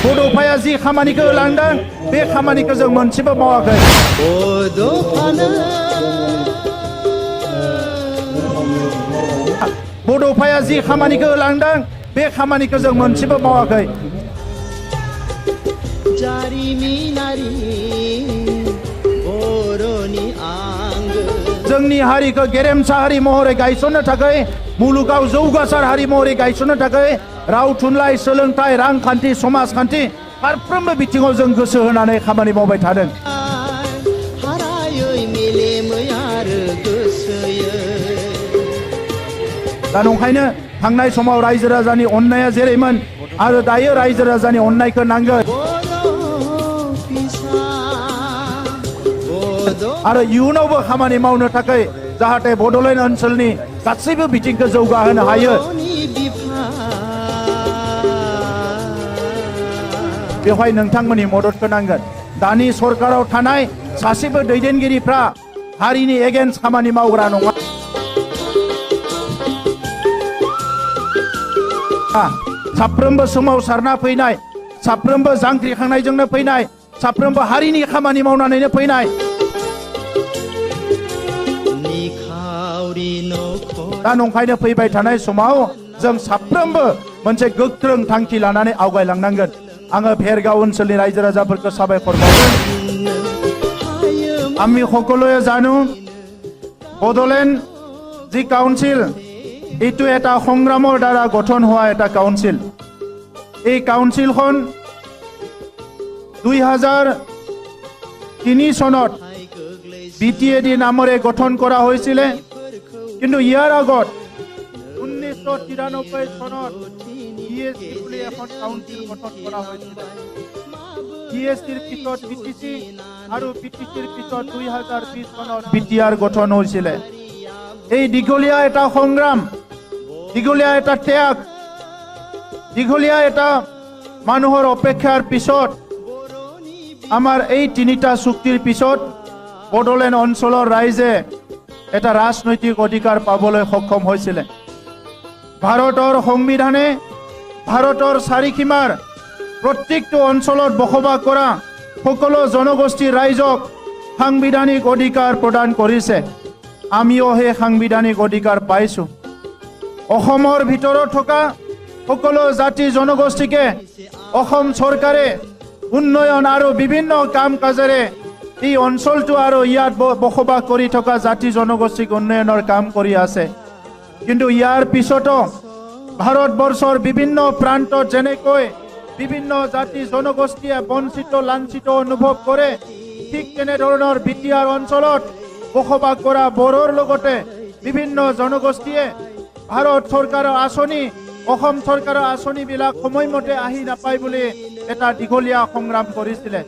बड'फाया जि खामानिखौ लांदों बे खामानिखौ जों मोनसेबो मावाखै बड'फाया जि खामानिखौ लांदों बे खामानिखौ जों मोनसेबो मावाखै जोंनि हारिखौ गेरेमसा हारि महरै गायसननो थाखाय मुलुगाव जौगासार हारि महरै गायसननो थाखाय राव थुनलाइ सोलोंथाइ रांखान्थि समाजखान्थि फारफ्रोमबो बिथिङाव जों गोसो होनानै खामानि मावबाय थादों दा नंखायनो थांनाय समाव रायजो राजानि अननाया जेरैमोन आरो दायो रायजो राजानि अननायखौ नांगोन आरो इयुनावबो खामानि मावनो थाखाय जाहाथे बड'लेण्ड ओनसोलनि गासैबो बिथिंखौ जौगाहोनो हायो बेवहाय नोंथांमोननि मददखौ नांगोन दानि सरकाराव थानाय सासेबो दैदेनगिरिफ्रा हारिनि एगेन्स्ट खामानि मावग्रा नङा साफ्रोमबो सोमावसारना फैनाय साफ्रोमबो जांख्रिखांनायजोंनो फैनाय साफ्रोमबो हारिनि खामानि मावनानैनो फैनाय दा नंखायनो फैबाय थानाय समाव जों साफ्रोमबो मोनसे गोख्रों थांखि लानानै आवगायलांनांगोन आङो भेरगाव ओनसोलनि रायजो राजाफोरखौ साबायखर बावदों আমি সকলোৱে জানো বড়োলেণ্ড যি কাউন্সিল এইটো এটা সংগ্ৰামৰ দ্বাৰা গঠন হোৱা এটা কাউন্সিল এই কাউন্সিলখন 2003 চনত বিটিএডি নামেৰে গঠন কৰা হৈছিল কিন্তু ইয়াৰ আগত 1993 চনত ইএসটি বুলি এখন কাউন্সিল গঠন কৰা হৈছিল ইএসটিৰ পিছত বিটিসি আৰু বিটিসিৰ পিছত 2020 চনত বিটিআৰ গঠন হৈছিল এই দীঘলীয়া এটা সংগ্ৰাম দীঘলীয়া এটা ত্যাগ দীঘলীয়া এটা মানুহৰ অপেক্ষাৰ পিছত আমাৰ এই তিনিটা চুক্তিৰ পিছত বড়োলেণ্ড অঞ্চলৰ ৰাইজে এটা ৰাজনৈতিক অধিকাৰ পাবলৈ সক্ষম হৈছিল ভাৰতৰ সংবিধানে ভাৰতৰ চাৰিসীমাৰ প্ৰত্যেকটো অঞ্চলত বসবাস কৰা সকলো জনগোষ্ঠীৰ ৰাইজক সাংবিধানিক অধিকাৰ প্ৰদান কৰিছে আমিও সেই সাংবিধানিক অধিকাৰ পাইছো অসমৰ ভিতৰত থকা সকলো জাতি জনগোষ্ঠীকে অসম চৰকাৰে উন্নয়ন আৰু বিভিন্ন কাম কাজেৰে এই অঞ্চলটো আৰু ইয়াত বসবাস কৰি থকা জাতি জনগোষ্ঠীক উন্নয়নৰ কাম কৰি আছে কিন্তু ইয়াৰ পিছতো ভাৰতবৰ্ষৰ বিভিন্ন প্ৰান্তত যেনেকৈ বিভিন্ন জাতি জনগোষ্ঠীয়ে বঞ্চিত লাঞ্ছিত অনুভৱ কৰে ঠিক তেনেধৰণৰ বিটিআৰ অঞ্চলত বসবাস কৰা বড়োৰ লগতে বিভিন্ন জনগোষ্ঠীয়ে ভাৰত চৰকাৰৰ আঁচনি অসম চৰকাৰৰ আঁচনিবিলাক সময়মতে আহি নাপায় বুলি এটা দীঘলীয়া সংগ্ৰাম কৰিছিলে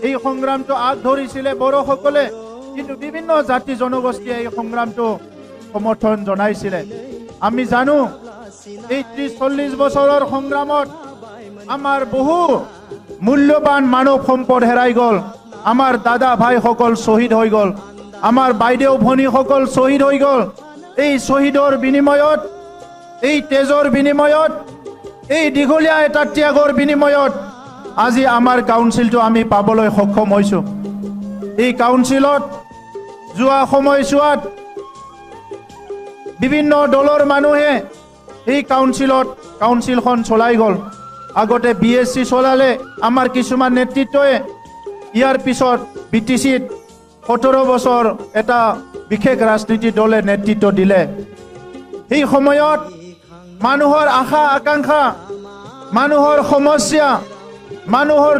এই সংগ্ৰামটো আগ ধৰিছিলে বড়োসকলে কিন্তু বিভিন্ন জাতি জনগোষ্ঠীয়ে এই সংগ্ৰামটো সমৰ্থন জনাইছিলে আমি জানো এই 30-40 বছৰৰ সংগ্ৰামত আমাৰ বহু মূল্যৱান মানৱ সম্পদ হেৰাই গ'ল আমাৰ দাদা ভাইসকল শ্বহীদ হৈ গ'ল আমাৰ বাইদেউ ভনীসকল শ্বহীদ হৈ গ'ল এই শ্বহীদৰ বিনিময়ত এই তেজৰ বিনিময়ত এই দীঘলীয়া এটা ত্যাগৰ বিনিময়ত আজি আমাৰ কাউন্সিলটো আমি পাবলৈ সক্ষম হৈছো এই কাউন্সিলত যোৱা সময়ছোৱাত বিভিন্ন দলৰ মানুহে এই কাউন্সিলখন চলাই গ'ল আগতে বিএসসি চলালে আমাৰ কিছুমান নেতৃত্বই ইয়াৰ পিছত বিটিসিত 17 বছৰ এটা বিশেষ ৰাজনীতি দলে নেতৃত্ব দিলে এই সময়ত মানুহৰ আশা আকাংক্ষা মানুহৰ সমস্যা মানুহৰ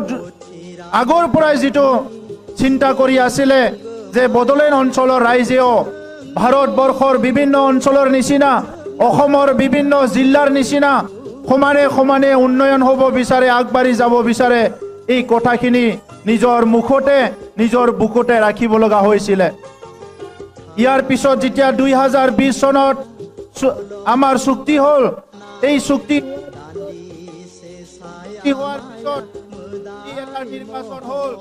আগৰ পৰাই যেটো চিন্তা কৰি আছিল যে বড়োলেণ্ড অঞ্চলৰ ৰাইজেও ভাৰতবৰ্ষৰ বিভিন্ন অঞ্চলৰ নিচিনা অসমৰ বিভিন্ন জিলাৰ নিচিনা সমানে সমানে উন্নয়ন হ'ব বিচাৰে আগবাঢ়ি যাব বিচাৰে এই কথাখিনি নিজৰ মুখতে নিজৰ বুকুতে ৰাখিব লগা হৈছিল ইয়াৰ পিছত যেতিয়া 2020 চনত আমাৰ চুক্তি হ'ল এই চুক্তি হোৱাৰ পিছত এটা নিৰ্বাচন হ'ল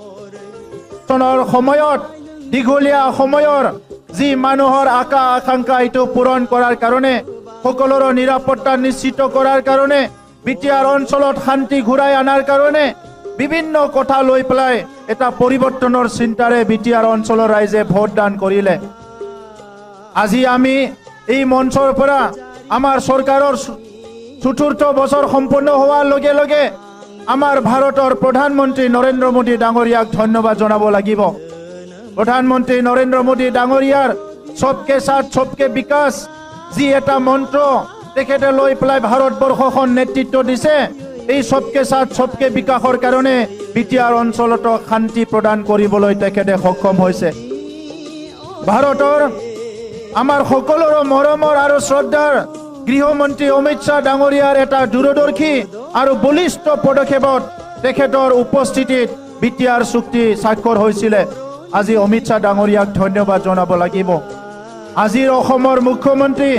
চনৰ সময়ত দীঘলীয়া সময়ৰ যি মানুহৰ আশা আকাংক্ষা এইটো পূৰণ কৰাৰ কাৰণে সকলোৰে নিৰাপত্তা নিশ্চিত কৰাৰ কাৰণে বিটিআৰ অঞ্চলত শান্তি ঘূৰাই আনাৰ কাৰণে বিভিন্ন কথা লৈ পেলাই এটা পৰিৱৰ্তনৰ চিন্তাৰে বিটিআৰ অঞ্চলৰ ৰাইজে ভোটদান কৰিলে। আজি আমি এই মঞ্চৰ পৰা আমাৰ চৰকাৰৰ ৪ৰ্থ বছৰ সম্পূৰ্ণ হোৱাৰ লগে লগে আমাৰ ভাৰতৰ প্ৰধানমন্ত্ৰী নৰেন্দ্ৰ মোদী ডাঙৰীয়াক ধন্যবাদ জনাব লাগিব। প্ৰধানমন্ত্ৰী নৰেন্দ্ৰ মোদী ডাঙৰীয়াৰ সবকে সাথ সবকে বিকাশ যি এটা মন্ত্ৰ তেখেতে লৈ পেলাই ভাৰতবৰ্ষখন নেতৃত্ব দিছে, এই সবকে সাথ সবকে বিকাশৰ কাৰণে বিটিআৰ অঞ্চলত শান্তি প্ৰদান কৰিবলৈ তেখেতে সক্ষম হৈছে। ভাৰতৰ আমাৰ সকলোৰে মৰমৰ আৰু শ্ৰদ্ধাৰ গৃহমন্ত্ৰী অমিত শ্বাহ ডাঙৰীয়াৰ এটা দূৰদৰ্শী আৰু বলিষ্ঠ পদক্ষেপত তেখেতৰ উপস্থিতিত বিটিআৰ চুক্তি স্বাক্ষৰ হৈছিলে। আজি অমিত শ্বাহ ডাঙৰীয়াক ধন্যবাদ জনাব লাগিব। আজিৰ অসমৰ মুখ্যমন্ত্ৰী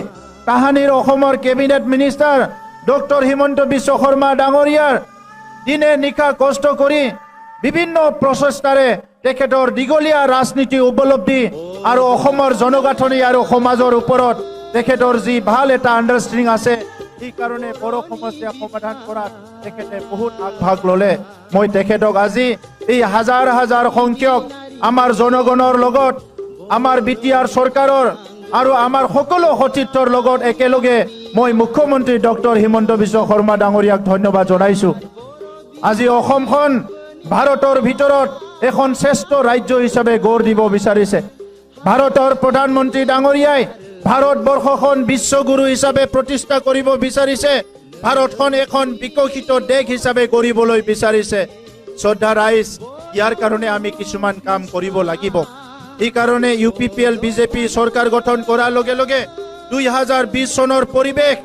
তাহানিৰ অসমৰ cabinet minister doctor Himanta Biswa Sarma ডাঙৰীয়াৰ দিনে নিশা কষ্ট কৰি বিভিন্ন প্ৰচেষ্টাৰে তেখেতৰ দীঘলীয়া ৰাজনীতি উপলব্ধি আৰু অসমৰ জনগাঁথনি আৰু সমাজৰ ওপৰত তেখেতৰ যি ভাল এটা আণ্ডাৰষ্টেণ্ডিং আছে, এই কাৰণে বড়ো সমস্যা সমাধান কৰাত তেখেতে বহুত আগভাগ ল'লে। মই তেখেতক আজি এই হাজাৰ হাজাৰ সংখ্যক আমাৰ জনগণৰ লগত আমাৰ বিটিআৰ চৰকাৰৰ আৰু আমাৰ সকলো সতীৰ্থৰ লগত একেলগে মই মুখ্যমন্ত্ৰী ডক্টৰ হিমন্ত বিশ্ব শৰ্মা ডাঙৰীয়াক ধন্যবাদ জনাইছো। আজি অসমখন ভাৰতৰ ভিতৰত এখন শ্ৰেষ্ঠ ৰাজ্য হিচাপে গঢ় দিব বিচাৰিছে। ভাৰতৰ প্ৰধানমন্ত্ৰী ডাঙৰীয়াই ভাৰতবৰ্ষখন বিশ্বগুৰু হিচাপে প্ৰতিষ্ঠা কৰিব বিচাৰিছে। ভাৰতখন এখন বিকশিত দেশ হিচাপে গঢ়িবলৈ বিচাৰিছে। শ্ৰদ্ধা ৰাইজ, ইয়াৰ কাৰণে আমি কিছুমান কাম কৰিব লাগিব। এই কাৰণে UPPL বিজেপি চৰকাৰ গঠন কৰাৰ লগে লগে 2020 চনৰ পৰিৱেশ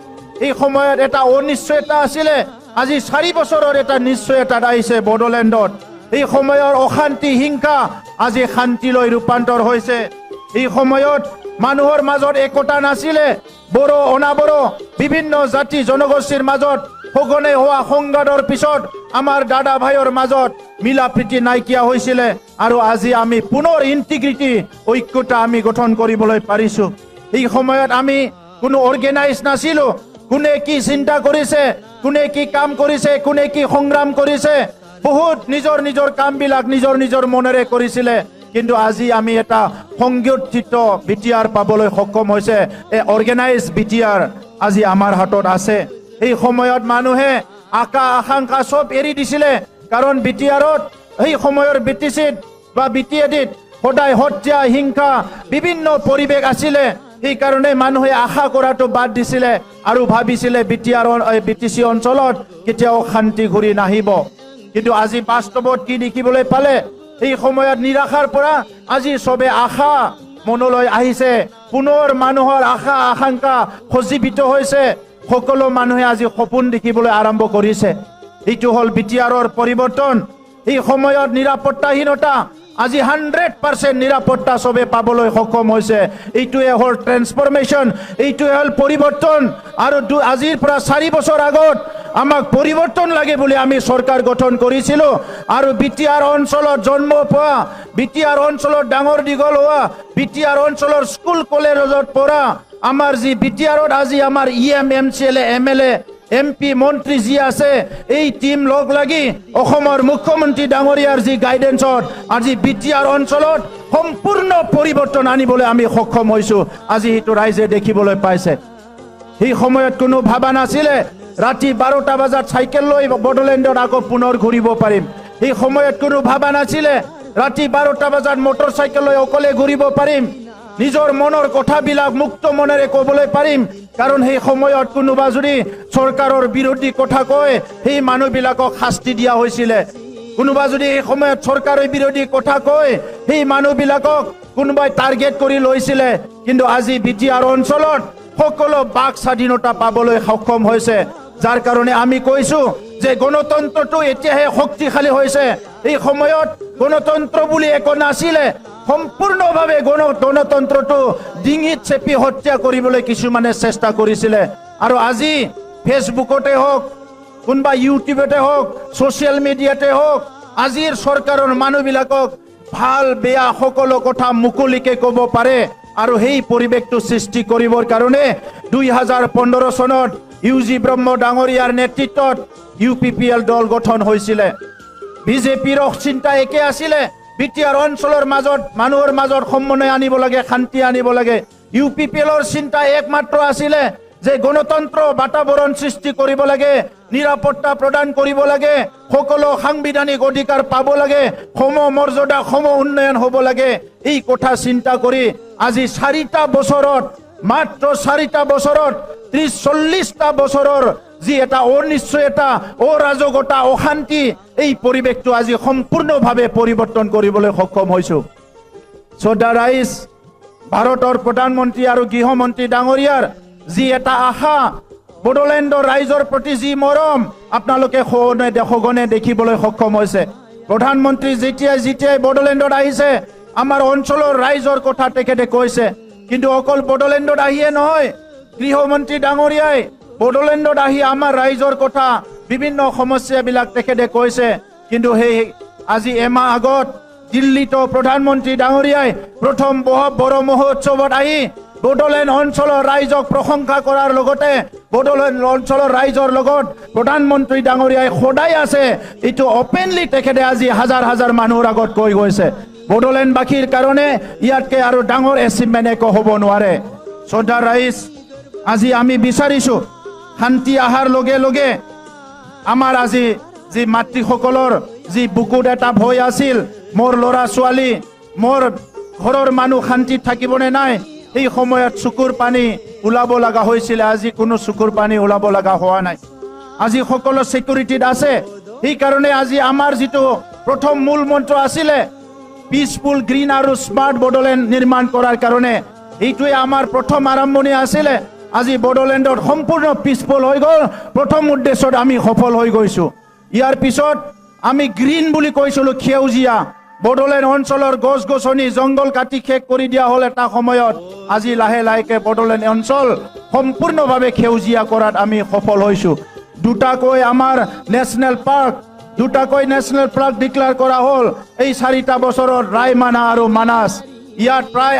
এই সময়ত এটা অনিশ্চয়তা আছিলে। আজি 4 বছৰৰ এটা নিশ্চয়তা আহিছে বড়োলেণ্ডত। এই সময়ৰ অশান্তি হিংসা আজি শান্তিলৈ ৰূপান্তৰ হৈছে। এই সময়ত মানুহৰ মাজত একতা নাছিলে। বড়ো অনাবড়ো বিভিন্ন জাতি জনগোষ্ঠীৰ মাজত সঘনে হোৱা সংঘাতৰ পিছত আমাৰ দাদা ভাইৰ মাজত মিলা প্ৰীতি নাইকিয়া হৈছিলে আৰু আজি আমি পুনৰ ইণ্টিগ্ৰিটি ঐক্যতা আমি গঠন কৰিবলৈ পাৰিছো। এই সময়ত আমি কোনো অৰ্গেনাইজ নাছিলো। কোনে কি চিন্তা কৰিছে, কোনে কি কাম কৰিছে, কোনে কি সংগ্ৰাম কৰিছে, বহুত নিজৰ নিজৰ কামবিলাক নিজৰ নিজৰ মনেৰে কৰিছিলে। কিন্তু আজি আমি এটা সংগঠিত বিটিআৰ পাবলৈ সক্ষম হৈছে। এই অৰ্গেনাইজ বিটিআৰ আজি আমাৰ হাতত আছে। এই সময়ত মানুহে আশা আকাংক্ষা সব এৰি দিছিলে, কাৰণ বিটিআৰত এই সময়ৰ BTCত বা BTADত সদায় হত্যা হিংসা বিভিন্ন পৰিৱেশ আছিলে। সেইকাৰণে মানুহে আশা কৰাটো বাদ দিছিলে আৰু ভাবিছিলে BTC অঞ্চলত কেতিয়াও শান্তি ঘূৰি নাহিব। কিন্তু আজি বাস্তৱত কি দেখিবলৈ পালে, এই সময়ত নিৰাশাৰ পৰা আজি সবে আশা মনলৈ আহিছে। পুনৰ মানুহৰ আশা আকাংক্ষা সজীৱিত হৈছে। সকলো মানুহে আজি সপোন দেখিবলৈ আৰম্ভ কৰিছে। এইটো হ'ল বিটিআৰৰ পৰিৱৰ্তন। এই সময়ত নিৰাপত্তাহীনতা আজি 100% নিৰাপত্তা সবে পাবলৈ সক্ষম হৈছে। এইটোৱে হ'ল ট্ৰেন্সফৰমেশ্যন, এইটোৱে হ'ল পৰিৱৰ্তন। আৰু আজিৰ পৰা 4 বছৰ আগত আমাক পৰিৱৰ্তন লাগে বুলি আমি চৰকাৰ গঠন কৰিছিলো। আৰু বিটিআৰ অঞ্চলত জন্ম পোৱা, বিটিআৰ অঞ্চলত ডাঙৰ দীঘল হোৱা, বিটিআৰ অঞ্চলৰ স্কুল কলেজত পঢ়া আমাৰ যি বিটিআৰত আজি আমাৰ EM MCLA MLA MP মন্ত্ৰী যি আছে, এই টিম লগ লাগি অসমৰ মুখ্যমন্ত্ৰী ডাঙৰীয়াৰ যি গাইডেন্সত আজি বিটিআৰ অঞ্চলত সম্পূৰ্ণ পৰিৱৰ্তন আনিবলৈ আমি সক্ষম হৈছো। আজি এইটো ৰাইজে দেখিবলৈ পাইছে। সেই সময়ত কোনো ভাবা নাছিলে ৰাতি 12টা বজাত চাইকেল লৈ বড়োলেণ্ডত আকৌ পুনৰ ঘূৰিব পাৰিম। সেই সময়ত কোনো ভাবা নাছিলে ৰাতি 12টা বজাত মটৰ চাইকেল লৈ অকলে ঘূৰিব পাৰিম। নিজৰ মনৰ কথাবিলাক মুক্ত মনেৰে ক'বলৈ পাৰিম। কাৰণ সেই সময়ত কোনোবা যদি চৰকাৰৰ বিৰোধী কথা কয়, সেই মানুহবিলাকক শাস্তি দিয়া হৈছিলে। কোনোবা যদি এই সময়ত চৰকাৰৰ বিৰোধী কথা কয়, সেই মানুহবিলাকক কোনোবাই টাৰ্গেট কৰি লৈছিলে। কিন্তু আজি বিটিআৰ অঞ্চলত সকলো বাক স্বাধীনতা পাবলৈ সক্ষম হৈছে। যাৰ কাৰণে আমি কৈছো যে গণতন্ত্ৰটো এতিয়াহে শক্তিশালী হৈছে। এই সময়ত গণতন্ত্ৰ বুলি একো নাছিলে। সম্পূৰ্ণভাৱে গণতন্ত্ৰটো ডিঙিত চেপি হত্যা কৰিবলৈ কিছুমানে চেষ্টা কৰিছিলে। আৰু আজি ফেচবুকতে হওক, কোনোবা ইউটিউবতে হওক, ছ'চিয়েল মিডিয়াতে হওক, আজিৰ চৰকাৰৰ মানুহবিলাকক ভাল বেয়া সকলো কথা মুকলিকে ক'ব পাৰে। আৰু সেই পৰিৱেশটো সৃষ্টি কৰিবৰ কাৰণে 2015 চনত ইউজি ব্ৰহ্ম ডাঙৰীয়াৰ নেতৃত্বত UPPL দল গঠন হৈছিলে। বিজেপিৰ চিন্তা একে আছিলে, বিটিআৰ অঞ্চলৰ মাজত মানুহৰ মাজত সমন্বয় আনিব লাগে, শান্তি আনিব লাগে। UPPLৰ চিন্তা একমাত্ৰ আছিলে যে গণতন্ত্ৰ বাতাবৰণ সৃষ্টি কৰিব লাগে, নিৰাপত্তা প্ৰদান কৰিব লাগে, সকলো সাংবিধানিক অধিকাৰ পাব লাগে, সম মৰ্যাদা সম উন্নয়ন হ'ব লাগে। এই কথা চিন্তা কৰি আজি 4টা বছৰত, মাত্ৰ 4টা বছৰত 30-40টা বছৰৰ যি এটা অনিশ্চয়তা, অৰাজকতা, অশান্তি, এই পৰিৱেশটো আজি সম্পূৰ্ণভাৱে পৰিৱৰ্তন কৰিবলৈ সক্ষম হৈছো। শ্ৰদ্ধা ৰাইজ, ভাৰতৰ প্ৰধানমন্ত্ৰী আৰু গৃহমন্ত্ৰী ডাঙৰীয়াৰ যি এটা আশা, বড়োলেণ্ডৰ ৰাইজৰ প্ৰতি যি মৰম আপোনালোকে সঘনে দেখিবলৈ সক্ষম হৈছে। প্ৰধানমন্ত্ৰী যেতিয়াই বড়োলেণ্ডত আহিছে, আমাৰ অঞ্চলৰ ৰাইজৰ কথা তেখেতে কৈছে। কিন্তু অকল বড়োলেণ্ডত আহিয়ে নহয়, গৃহমন্ত্ৰী ডাঙৰীয়াই বড়োলেণ্ডত আহি আমাৰ ৰাইজৰ কথা, বিভিন্ন সমস্যাবিলাক তেখেতে কৈছে। কিন্তু সেই আজি এমাহ আগত দিল্লীতো প্ৰধানমন্ত্ৰী ডাঙৰীয়াই প্ৰথম বড়ো মহোৎসৱত আহি বড়োলেণ্ড অঞ্চলৰ ৰাইজক প্ৰশংসা কৰাৰ লগতে বড়োলেণ্ড অঞ্চলৰ ৰাইজৰ লগত প্ৰধানমন্ত্ৰী ডাঙৰীয়াই সদায় আছে, এইটো অপেনলি তেখেতে আজি হাজাৰ হাজাৰ মানুহৰ আগত কৈ গৈছে। বড়োলেণ্ডবাসীৰ কাৰণে ইয়াতকে আৰু ডাঙৰ এচিভমেণ্ট একো হ'ব নোৱাৰে। শ্ৰদ্ধা ৰাইজ, আজি আমি বিচাৰিছো শান্তি অহাৰ লগে লগে আমাৰ আজি যি মাতৃসকলৰ যি বুকুত এটা ভয় আছিল, মোৰ ল'ৰা ছোৱালী, মোৰ ঘৰৰ মানুহ শান্তিত থাকিবনে নাই, এই সময়ত চকুৰ পানী ওলাব লগা হৈছিল। আজি কোনো চকুৰ পানী ওলাব লগা হোৱা নাই। আজি সকলো সিকিউৰিটিত আছে। সেইকাৰণে আজি আমাৰ যিটো প্ৰথম মূল মন্ত্ৰ আছিলে পিচফুল, গ্ৰীণ আৰু স্মাৰ্ট বড়োলেণ্ড নিৰ্মাণ কৰাৰ কাৰণে, এইটোৱে আমাৰ প্ৰথম আৰম্ভণি আছিলে। আজি বড়োলেণ্ডত সম্পূৰ্ণ পিচফুল হৈ গ'ল। প্ৰথম উদ্দেশ্যত আমি সফল হৈ গৈছো। ইয়াৰ পিছত আমি গ্ৰীণ বুলি কৈছিলোঁ, সেউজীয়া। বড়োলেণ্ড অঞ্চলৰ গছ গছনি জংগল কাটি শেষ কৰি দিয়া হ'ল এটা সময়ত। আজি লাহে লাহেকে বড়োলেণ্ড অঞ্চল সম্পূৰ্ণভাৱে সেউজীয়া কৰাত আমি সফল হৈছো। দুটাকৈ আমাৰ নেশ্যনেল পাৰ্ক ডিক্লেয়াৰ কৰা হ'ল এই 4টা বছৰত, ৰায়মানা আৰু মানাস। ইয়াত প্ৰায়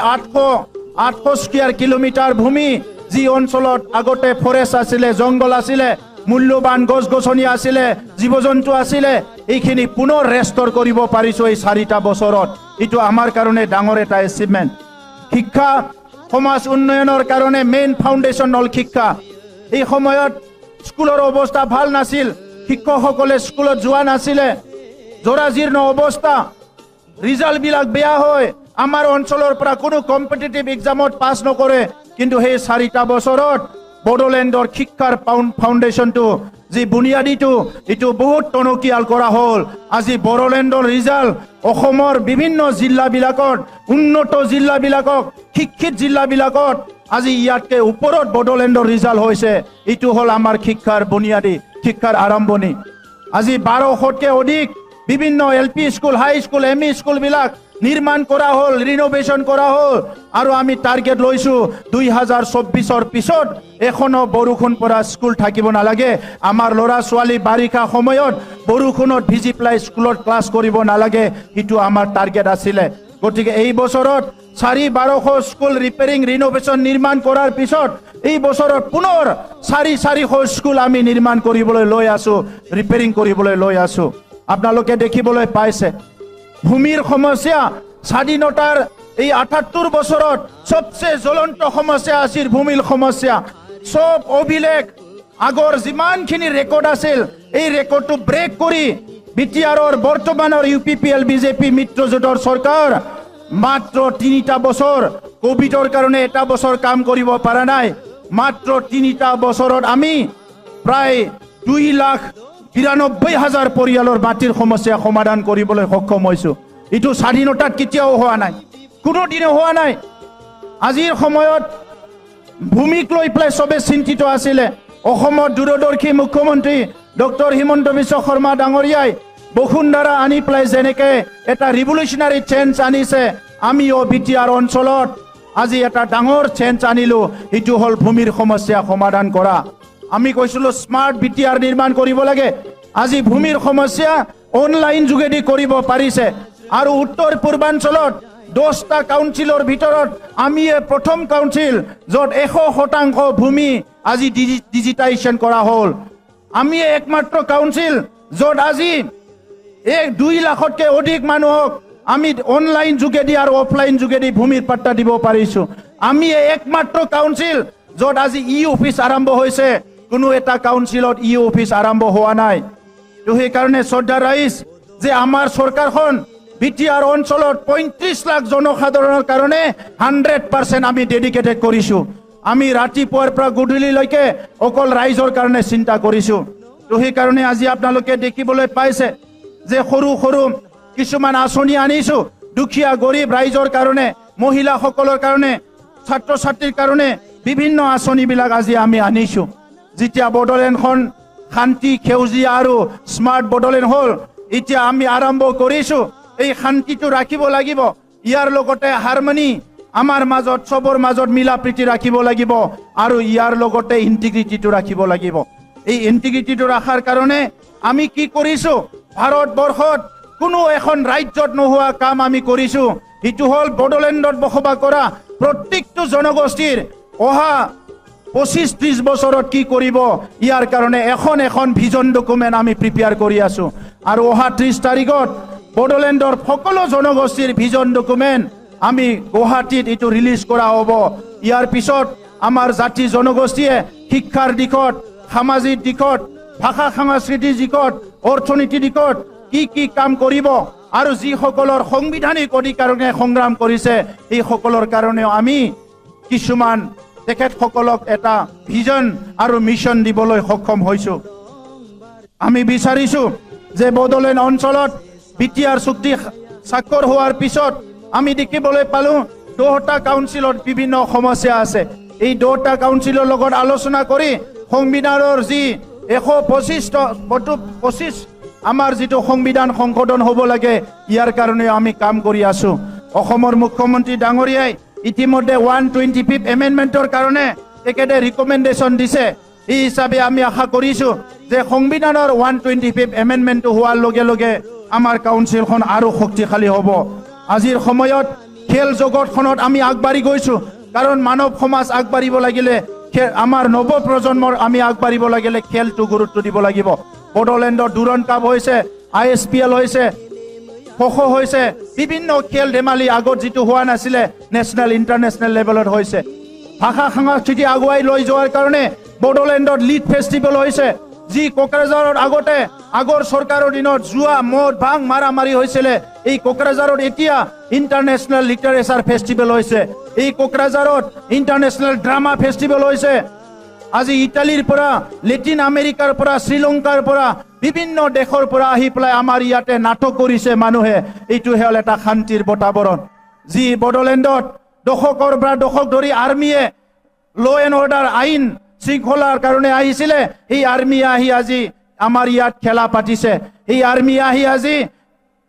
800 স্কয়াৰ কিলোমিটাৰ ভূমি, যি অঞ্চলত আগতে ফৰেষ্ট আছিলে, জংগল আছিলে, মূল্যৱান গছ গছনি আছিলে, জীৱ জন্তু আছিলে, এইখিনি পুনৰ ৰেষ্টৰ কৰিব পাৰিছো এই 4টা বছৰত। এইটো আমাৰ কাৰণে ডাঙৰ এটা এচিভমেণ্ট। শিক্ষা, সমাজ উন্নয়নৰ কাৰণে মেইন ফাউণ্ডেশ্যন হ'ল শিক্ষা। এই সময়ত স্কুলৰ অৱস্থা ভাল নাছিল, শিক্ষকসকলে স্কুলত যোৱা নাছিলে, জৰাজীৰ্ণ অৱস্থা, ৰিজাল্টবিলাক বেয়া হয়, আমাৰ অঞ্চলৰ পৰা কোনো কম্পিটিটিভ এক্সামত পাছ নকৰে। কিন্তু সেই 4টা বছৰত বড়োলেণ্ডৰ শিক্ষাৰ ফাউণ্ডেশ্যনটো, যি বুনিয়াদীটো, এইটো বহুত টনকিয়াল কৰা হ'ল। আজি বড়োলেণ্ডৰ ৰিজাল্ট অসমৰ বিভিন্ন জিলাবিলাকত, উন্নত জিলাবিলাকক, শিক্ষিত জিলাবিলাকত আজি ইয়াতকে ওপৰত বড়োলেণ্ডৰ ৰিজাল্ট হৈছে। এইটো হ'ল আমাৰ শিক্ষাৰ বুনিয়াদী, শিক্ষাৰ আৰম্ভণি। আজি 1200তকৈ অধিক বিভিন্ন LP স্কুল, হাই স্কুল, ME স্কুলবিলাক নিৰ্মাণ কৰা হ'ল, ৰিনোভেশ্যন কৰা হ'ল। আৰু আমি টাৰ্গেট লৈছো 2024ৰ পিছত এখনো বৰষুণ পৰা স্কুল থাকিব নালাগে। আমাৰ ল'ৰা ছোৱালী বাৰিষা সময়ত বৰষুণত ভিজি পেলাই স্কুলত ক্লাছ কৰিব নালাগে, সেইটো আমাৰ টাৰ্গেট আছিলে। গতিকে এই বছৰত 400-1200 স্কুল ৰিপেয়াৰিং, ৰিনোভেশ্যন নিৰ্মাণ কৰাৰ পিছত এই বছৰত পুনৰ 400 স্কুল আমি নিৰ্মাণ কৰিবলৈ লৈ আছো, ৰিপেয়াৰিং কৰিবলৈ লৈ আছো। আপোনালোকে দেখিবলৈ পাইছে ভূমিৰ সমস্যা, স্বাধীনতাৰ এই 78 বছৰত সবচে জ্বলন্ত সমস্যা আছিল ভূমিৰ সমস্যা। সব অভিলেখ, আগৰ যিমানখিনি ৰেকৰ্ড আছিল, এই ৰেকৰ্ডটো ব্ৰেক কৰি বিটিআৰৰ বৰ্তমানৰ UPPL বিজেপি মিত্ৰজোঁটৰ চৰকাৰ মাত্ৰ 3টা বছৰ, কোভিডৰ কাৰণে এটা বছৰ কাম কৰিব পৰা নাই, মাত্ৰ 3টা বছৰত আমি প্ৰায় 2,92,000 পৰিয়ালৰ মাটিৰ সমস্যা সমাধান কৰিবলৈ সক্ষম হৈছো। এইটো স্বাধীনতাত কেতিয়াও হোৱা নাই, কোনোদিনে হোৱা নাই। আজিৰ সময়ত ভূমিক লৈ পেলাই চবে চিন্তিত আছিলে। অসমৰ দূৰদৰ্শী মুখ্যমন্ত্ৰী ডক্টৰ হিমন্ত বিশ্ব শৰ্মা ডাঙৰীয়াই বসুন্ধৰা আনি পেলাই যেনেকে এটা ৰিভলিউচনাৰী চেঞ্জ আনিছে, আমিও বিটিআৰ অঞ্চলত আজি এটা ডাঙৰ চেঞ্জ আনিলো। এইটো হ'ল ভূমিৰ সমস্যা সমাধান কৰা। আমি কৈছিলো স্মাৰ্ট বিটিআৰ নিৰ্মাণ কৰিব লাগে। আজি ভূমিৰ সমস্যা অনলাইন যোগেদি কৰিব পাৰিছে। আৰু উত্তৰ পূৰ্বাঞ্চলত 10টা কাউন্সিলৰ ভিতৰত আমি প্ৰথম কাউন্সিল য'ত 100% ভূমি আজি ডিজিটাইজেশ্যন কৰা হ'ল। আমি একমাত্ৰ কাউন্সিল য'ত আজি 2 লাখতকৈ অধিক মানুহক আমি অনলাইন যোগেদি আৰু অফলাইন যোগেদি ভূমিৰ পাট্টা দিব পাৰিছো। আমি একমাত্ৰ কাউন্সিল য'ত আজি অফিচ আৰম্ভ হৈছে, কোনো এটা কাউন্সিলত অফিচ আৰম্ভ হোৱা নাই। তো সেইকাৰণে শ্ৰদ্ধা ৰাইজ যে আমাৰ চৰকাৰখন বিটিআৰ অঞ্চলত 35 লাখ জনসাধাৰণৰ কাৰণে 100% আমি ডেডিকেটেড কৰিছো। আমি ৰাতিপুৱাৰ পৰা গধূলিলৈকে অকল ৰাইজৰ কাৰণে চিন্তা কৰিছো। তো সেইকাৰণে আজি আপোনালোকে দেখিবলৈ পাইছে যে সৰু সৰু কিছুমান আঁচনি আনিছো, দুখীয়া গৰীব ৰাইজৰ কাৰণে, মহিলাসকলৰ কাৰণে, ছাত্ৰ ছাত্ৰীৰ কাৰণে বিভিন্ন আঁচনিবিলাক আজি আমি আনিছো। যেতিয়া বড়োলেণ্ডখন শান্তি, সেউজীয়া আৰু স্মাৰ্ট বড়োলেণ্ড হ'ল, এতিয়া আমি আৰম্ভ কৰিছো। এই শান্তিটো ৰাখিব লাগিব, ইয়াৰ লগতে হাৰমনি আমাৰ মাজত, চবৰ মাজত মিলা প্ৰীতি ৰাখিব লাগিব আৰু ইয়াৰ লগতে ইণ্টিগ্ৰিটিটো ৰাখিব লাগিব। এই ইণ্টিগ্ৰিটিটো ৰখাৰ কাৰণে আমি কি কৰিছো, ভাৰতবৰ্ষত কোনো এখন ৰাজ্যত নোহোৱা কাম আমি কৰিছো। এইটো হ'ল বড়োলেণ্ডত বসবাস কৰা প্ৰত্যেকটো জনগোষ্ঠীৰ অহা 25-30 বছৰত কি কৰিব, ইয়াৰ কাৰণে এখন ভিজন ডকুমেণ্ট আমি প্ৰিপেয়াৰ কৰি আছো। আৰু অহা 30 তাৰিখত বড়োলেণ্ডৰ সকলো জনগোষ্ঠীৰ ভিজন ডকুমেণ্ট আমি গুৱাহাটীত এইটো ৰিলিজ কৰা হ'ব। ইয়াৰ পিছত আমাৰ জাতি জনগোষ্ঠীয়ে শিক্ষাৰ দিশত, সামাজিক দিশত, ভাষা সংস্কৃতিৰ দিশত, অৰ্থনীতিৰ দিশত কি কাম কৰিব আৰু যিসকলৰ সাংবিধানিক অধিকাৰকে সংগ্ৰাম কৰিছে এই সকলৰ কাৰণেও আমি কিছুমান তেখেতসকলক এটা ভিজন আৰু মিছন দিবলৈ সক্ষম হৈছো। আমি বিচাৰিছো যে বড়োলেণ্ড অঞ্চলত বিটিআৰ চুক্তি স্বাক্ষৰ হোৱাৰ পিছত আমি দেখিবলৈ পালো 10টা কাউন্সিলত বিভিন্ন সমস্যা আছে। এই 10টা কাউন্সিলৰ লগত আলোচনা কৰি সংবিধানৰ যি 125 আমাৰ যিটো সংবিধান সংশোধন হ'ব লাগে, ইয়াৰ কাৰণে আমি কাম কৰি আছো। অসমৰ মুখ্যমন্ত্ৰী ডাঙৰীয়াই ইতিমধ্যে 125 এমেণ্ডমেণ্টৰ কাৰণে তেখেতে ৰিকমেণ্ডেশ্যন দিছে। এই হিচাপে আমি আশা কৰিছো যে সংবিধানৰ 125 এমেণ্ডমেণ্টটো হোৱাৰ লগে লগে আমাৰ কাউন্সিলখন আৰু শক্তিশালী হ'ব। আজিৰ সময়ত খেল জগতখনত আমি আগবাঢ়ি গৈছো, কাৰণ মানৱ সমাজ আগবাঢ়িব লাগিলে, আমাৰ নৱ প্ৰজন্মৰ আমি আগবাঢ়িব লাগিলে খেলটো গুৰুত্ব দিব লাগিব। বড়োলেণ্ডৰ দুৰন্ত কাপ হৈছে, ISPL হৈছে, খো হৈছে, বিভিন্ন খেল ধেমালি আগত যিটো হোৱা নাছিলে নেশ্যনেল ইণ্টাৰনেশ্যনেল লেভেলত হৈছে। ভাষা সংস্কৃতি আগুৱাই লৈ যোৱাৰ কাৰণে বড়োলেণ্ডত লিড ফেষ্টিভেল হৈছে, যি কোকৰাঝাৰত আগতে আগৰ চৰকাৰৰ দিনত জুৱা, মদ, ভাং, মাৰামাৰি হৈছিলে, এই কোকৰাঝাৰত এতিয়া ইণ্টাৰনেশ্যনেল লিটাৰেচাৰ ফেষ্টিভেল হৈছে। এই কোকৰাঝাৰত ইণ্টাৰনেশ্যনেল ড্ৰামা ফেষ্টিভেল হৈছে। আজি ইটালীৰ পৰা, লেটিন আমেৰিকাৰ পৰা, শ্ৰীলংকাৰ পৰা, বিভিন্ন দেশৰ পৰা আহি পেলাই আমাৰ ইয়াতে নাটক কৰিছে মানুহে। এইটো হ'ল এটা শান্তিৰ বাতাবৰণ। যি বড়োলেণ্ডত দশকৰ পৰা দশক ধৰি আৰ্মিয়ে ল' এণ্ড অৰ্ডাৰ আইন শৃংখলাৰ কাৰণে আহিছিলে, এই আৰ্মি আহি আজি আমাৰ ইয়াত খেলা পাতিছে। এই আৰ্মি আহি আজি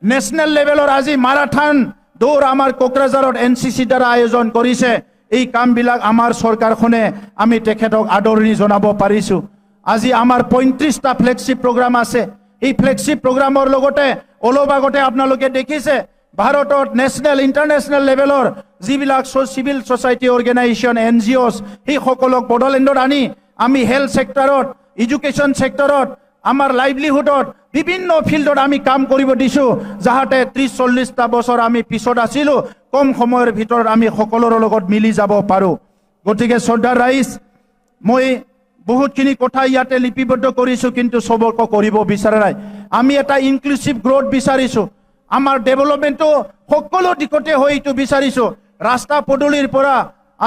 নেশ্যনেল লেভেলৰ আজি মাৰাথান দৌৰ আমাৰ কোকৰাঝাৰত NCC দ্বাৰা আয়োজন কৰিছে। এই কামবিলাক আমাৰ চৰকাৰখনে আমি তেখেতক আদৰণি জনাব পাৰিছো। আজি আমাৰ 35টা ফ্লেগশ্বিপ প্ৰগ্ৰাম আছে। এই ফ্লেগশ্বিপ প্ৰগ্ৰামৰ লগতে অলপ আগতে আপোনালোকে দেখিছে ভাৰতত নেশ্যনেল ইণ্টাৰনেশ্যনেল লেভেলৰ যিবিলাক চিভিল ছ'চাইটি অৰ্গেনাইজেশ্যন, NGOs, সেই সকলক বড়োলেণ্ডত আনি আমি হেল্থ ছেক্টৰত, এডুকেশ্যন ছেক্টৰত, আমাৰ লাইভলিহুডত, বিভিন্ন ফিল্ডত আমি কাম কৰিব দিছো, যাহাতে 30-40টা বছৰ আমি পিছত আছিলো, কম সময়ৰ ভিতৰত আমি সকলোৰে লগত মিলি যাব পাৰো। গতিকে শ্ৰদ্ধা ৰাইজ, মই বহুতখিনি কথা ইয়াতে লিপিবদ্ধ কৰিছো, কিন্তু চবকে কৰিব বিচৰা নাই। আমি এটা ইনক্লুচিভ গ্ৰথ বিচাৰিছো। আমাৰ ডেভেলপমেণ্টটো সকলো দিশতে হয়তো বিচাৰিছো। ৰাস্তা পদূলিৰ পৰা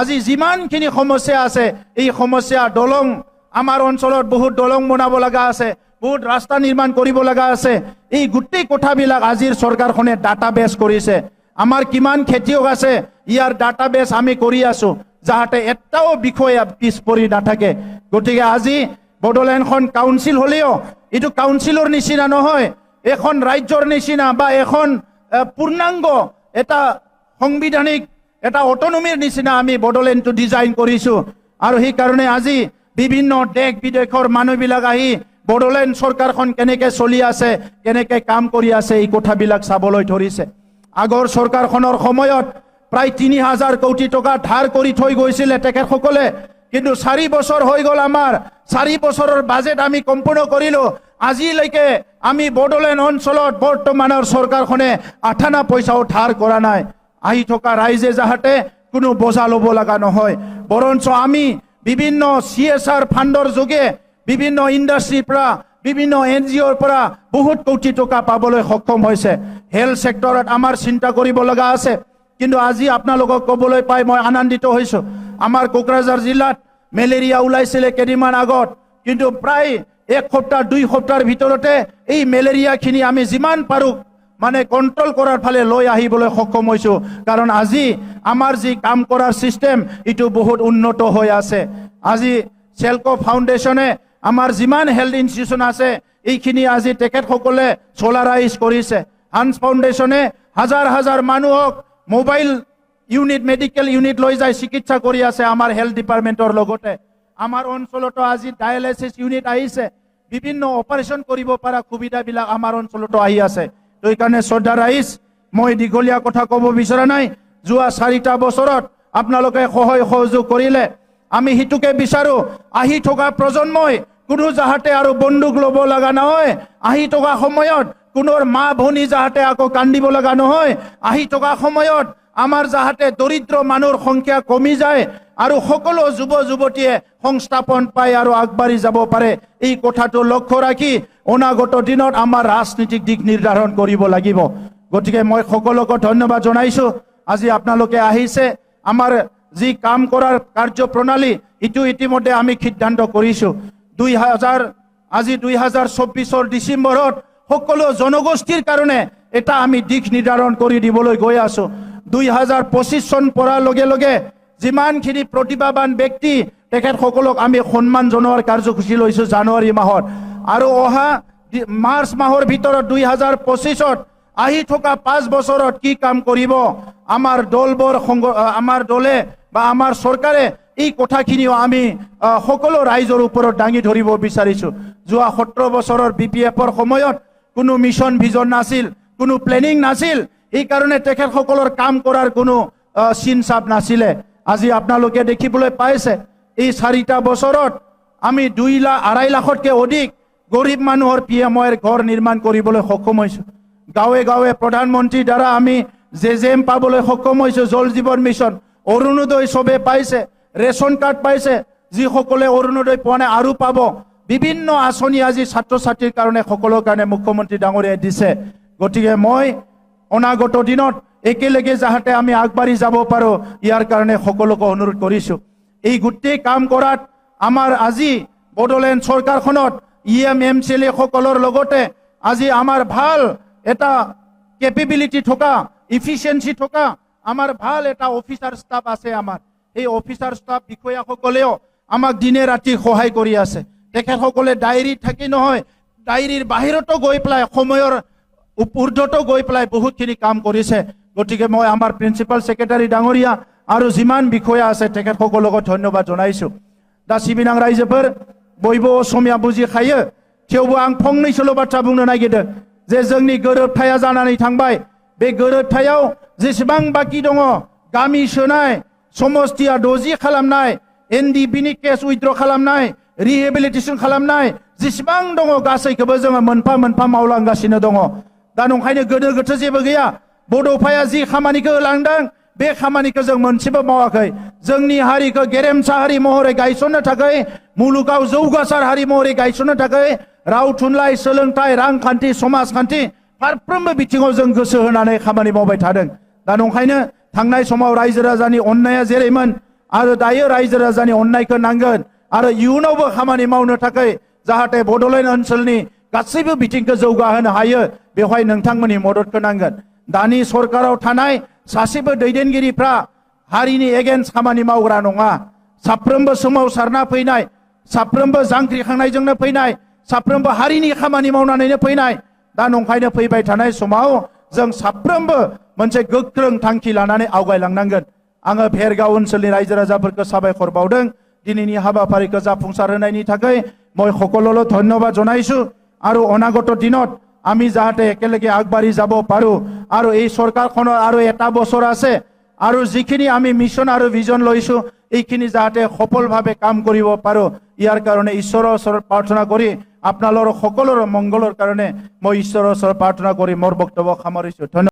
আজি যিমানখিনি সমস্যা আছে, এই সমস্যা, দলং, আমাৰ অঞ্চলত বহুত দলং বনাব লগা আছে, বহুত ৰাস্তা নিৰ্মাণ কৰিব লগা আছে। এই গোটেই কথাবিলাক আজিৰ চৰকাৰখনে ডাটাবেছ কৰিছে। আমাৰ কিমান খেতিয়ক আছে, ইয়াৰ ডাটাবেছ আমি কৰি আছো, যাহাতে এটাও বিষয় পিছ পৰি নাথাকে। গতিকে আজি বড়োলেণ্ডখন কাউন্সিল হ'লেও এইটো কাউন্সিলৰ নিচিনা নহয়, এখন ৰাজ্যৰ নিচিনা বা এখন পূৰ্ণাংগ এটা সাংবিধানিক এটা অটনমিৰ নিচিনা আমি বড়োলেণ্ডটো ডিজাইন কৰিছো। আৰু সেইকাৰণে আজি বিভিন্ন দেশ বিদেশৰ মানুহবিলাক আহি বড়োলেণ্ড চৰকাৰখন কেনেকৈ চলি আছে, কেনেকৈ কাম কৰি আছে, এই কথাবিলাক চাবলৈ ধৰিছে। আগৰ চৰকাৰখনৰ সময়ত প্ৰায় 3000 কোটি টকা ধাৰ কৰি থৈ গৈছিলে তেখেতসকলে কিন্তু 4 বছৰ হৈ গ'ল আমাৰ 4 বছৰৰ বাজেট আমি সম্পূৰ্ণ কৰিলো আজিলৈকে আমি বড়োলেণ্ড অঞ্চলত বৰ্তমানৰ চৰকাৰখনে আঠানা পইচাও ধাৰ কৰা নাই আহি থকা ৰাইজে যাহাতে কোনো বোজা ল'ব লগা নহয় বৰঞ্চ আমি বিভিন্ন CSR ফাণ্ডৰ যোগে বিভিন্ন ইণ্ডাষ্ট্ৰীৰ পৰা বিভিন্ন NGOৰ পৰা বহুত কোটি টকা পাবলৈ সক্ষম হৈছে হেলথ সেক্টৰত আমাৰ চিন্তা কৰিব লগা আছে কিন্তু আজি আপোনালোকক ক'বলৈ পাই মই আনন্দিত হৈছো আমাৰ কোকৰাঝাৰ জিলাত মেলেৰিয়া ওলাইছিলে কেদিমান আগত কিন্তু প্ৰায় 1 সপ্তাহ 2 সপ্তাহৰ ভিতৰতে এই মেলেৰিয়াখিনি আমি যিমান পাৰো মানে কন্ট্ৰোল কৰাৰ ফালে লৈ আহিবলৈ সক্ষম হৈছো কাৰণ আজি আমাৰ যি কাম কৰাৰ সিস্টেম ইটো বহুত উন্নত হৈ আছে আজি সেলকো ফাউণ্ডেশ্যনে আমাৰ যিমান হেলথ ইনষ্টিটিউচন আছে এইখিনি আজি তেখেতসকলে সোলাৰাইজ কৰিছে হান্স ফাউণ্ডেশ্যনে হাজাৰ হাজাৰ মানুহক মোবাইল ইউনিট মেডিকেল ইউনিট লৈ যায় চিকিৎসা কৰি আছে আমাৰ হেলথ ডিপাৰ্টমেণ্টৰ লগতে আমাৰ অঞ্চলতো আজি ডায়ালাইসিস ইউনিট আহিছে বিভিন্ন অপাৰেশ্যন কৰিব পৰা সুবিধাবিলাক আমাৰ অঞ্চলতো আহি আছে তো এইকাৰণে শ্ৰদ্ধা ৰাইজ মই দীঘলীয়া কথা ক'ব বিচৰা নাই যোৱা 4টা বছৰত আপোনালোকে সহায় সহযোগ কৰিলে আমি হিতুকে বিচাৰো আহি থকা প্ৰজন্মই কোনো যাহাতে আৰু বন্দুক ল'ব লগা নহয় আহি থকা সময়ত কোনোৰ মা ভনী যাহাতে আকৌ কান্দিব লগা নহয় আহি থকা সময়ত আমাৰ যাহাতে দৰিদ্ৰ মানুহৰ সংখ্যা কমি যায় আৰু সকলো যুৱ যুৱতীয়ে সংস্থাপন পায় আৰু আগবাঢ়ি যাব পাৰে এই কথাটো লক্ষ্য ৰাখি অনাগত দিনত আমাৰ ৰাজনীতিক দিক নিৰ্ধাৰণ কৰিব লাগিব গতিকে মই সকলোকে ধন্যবাদ জনাইছো আজি আপোনালোকে আহিছে আমাৰ যি কাম কৰাৰ কাৰ্যপ্ৰণালী ইটো ইতিমধ্যে আমি সিদ্ধান্ত কৰিছো 2024 ডিসেম্বৰত সকলো জনগোষ্ঠীৰ কাৰণে এটা আমি দিক নিৰ্ধাৰণ কৰি দিবলৈ গৈ আছো 2025 চন পৰাৰ লগে লগে যিমানখিনি প্ৰতিভাবান ব্যক্তি তেখেতসকলক আমি সন্মান জনোৱাৰ কাৰ্যসূচী লৈছো জানুৱাৰী মাহত আৰু অহা মাৰ্চ মাহৰ ভিতৰত 2025ত আহি থকা 5 বছৰত কি কাম কৰিব আমাৰ দলবৰ আমাৰ দলে বা আমাৰ চৰকাৰে এই কথাখিনিও আমি সকলো ৰাইজৰ ওপৰত দাঙি ধৰিব বিচাৰিছো যোৱা 17 বছৰৰ BPFৰ সময়ত কোনো মিশন ভিজন নাছিল কোনো প্লেনিং নাছিল এই কাৰণে তেখেতসকলৰ কাম কৰাৰ কোনো চিন চাপ নাছিলে আজি আপোনালোকে দেখিবলৈ পাইছে এই 4টা বছৰত আমি 2.5 লাখতকৈ অধিক গৰীব মানুহৰ PMOৰ ঘৰ নিৰ্মাণ কৰিবলৈ সক্ষম হৈছো গাঁৱে গাঁৱে প্ৰধানমন্ত্ৰীৰ দ্বাৰা আমি জেজেম পাবলৈ সক্ষম হৈছো জল জীৱন মিছন অৰুণোদয় সবে পাইছে ৰেশন কাৰ্ড পাইছে যিসকলে অৰুণোদয় পোৱা নাই আৰু পাব বিভিন্ন আঁচনি আজি ছাত্ৰ ছাত্ৰীৰ কাৰণে সকলোৰ কাৰণে মুখ্যমন্ত্ৰী ডাঙৰীয়াই দিছে গতিকে মই অনাগত দিনত একেলগে যাহাতে আমি আগবাঢ়ি যাব পাৰো ইয়াৰ কাৰণে সকলোকে অনুৰোধ কৰিছো এই গোটেই কাম কৰাত আমাৰ আজি বড়োলেণ্ড চৰকাৰখনত EMMCLA সকলৰ লগতে আজি আমাৰ ভাল এটা কেপেবিলিটি থকা ইফিচিয়েন্সি থকা আমাৰ ভাল এটা অফিচাৰ ষ্টাফ আছে আমাৰ এই অফিচাৰ ষ্টাফ বিষয়াসকলেও আমাক দিনে ৰাতি সহায় কৰি আছে তেখেতসকলে ডায়েৰী থাকি নহয় ডায়েৰীৰ বাহিৰতো গৈ পেলাই সময়ৰ ঊৰ্ধতো গৈ পেলাই বহুতখিনি কাম কৰিছে গতিকে মই আমাৰ প্ৰিন্সিপাল সেক্ৰেটাৰী ডাঙৰীয়া আৰু যিমান বিষয়া আছে তেখেতসকলক ধন্যবাদ জনাইছো दा सिबिनां रायजोफोर बयबो असमिया बुजिखायो थेवबो आं फंनैसोल' बाथ्रा बुंनो नागिरदों जे जोंनि गोरोबथाया जानानै थांबाय बे गोरोबथायाव जेसेबां बाकी दङ गामि सोनाय समस्तिया द'जि खालामनाय NDBनि केस उइथड्र खालामनाय रिहेबिलिटेसन खालामनाय जेसेबां दङ गासैखौबो जोङो मोनफा मोनफा मावलांगासिनो दङ दा नंखायनो गोनो गोथो जेबो गैया बड'फाया जि खामानिखौ होलांदों बे खामानिखौ जों मोनसेबो मावाखै जोंनि हारिखौ गेरेमसा हारि महरै गायसननो थाखाय मुलुगाव जौगासार हारि महरै गायसननो थाखाय राव थुनलाइ सोलोंथाइ रांखान्थि समाजखान्थि फारफ्रोमबो बिथिङाव जों गोसो होनानै खामानि मावबाय थादों दा नंखायनो थांनाय समाव रायजो राजानि अननाया जेरैमोन आरो दायो रायजो राजानि अननायखौ नांगोन आरो इयुनावबो खामानि मावनो थाखाय जाहाथे बड'लेण्ड ओनसोलनि गासैबो बिथिंखौ जौगाहोनो हायो बेवहाय नोंथांमोननि मददखौ नांगोन दानि सरकाराव थानाय सासेबो दैदेनगिरिफ्रा हारिनि एगेन्स्ट खामानि मावग्रा नङा साफ्रोमबो सोमावसारना फैनाय साफ्रोमबो जांख्रिखांनायजोंनो फैनाय साफ्रोमबो हारिनि खामानि मावनानैनो फैनाय दा नंखायनो फैबाय थानाय समाव जों साफ्रोमबो मोनसे गोख्रों थांखि लानानै आवगायलांनांगोन आङो भेरगाव ओनसोलनि रायजो राजाफोरखौ साबायखर बावदों दिनैनि हाबाफारिखौ जाफुंसार होनायनि थाखाय মই সকলোলৈ ধন্যবাদ জনাইছো আৰু অনাগত দিনত আমি যাতে একেলগে আগবাঢ়ি যাব পাৰো আৰু এই চৰকাৰখনৰ আৰু এটা বছৰ আছে আৰু যিখিনি আমি মিছন আৰু ভিজন লৈছো এইখিনি যাতে সফলভাৱে কাম কৰিব পাৰো ইয়াৰ কাৰণে ঈশ্বৰৰ ওচৰত প্ৰাৰ্থনা কৰি আপোনালোকৰ সকলোৰে মংগলৰ কাৰণে মই ঈশ্বৰৰ ওচৰত প্ৰাৰ্থনা কৰি মোৰ বক্তব্য সামৰিছো। ধন্যবাদ।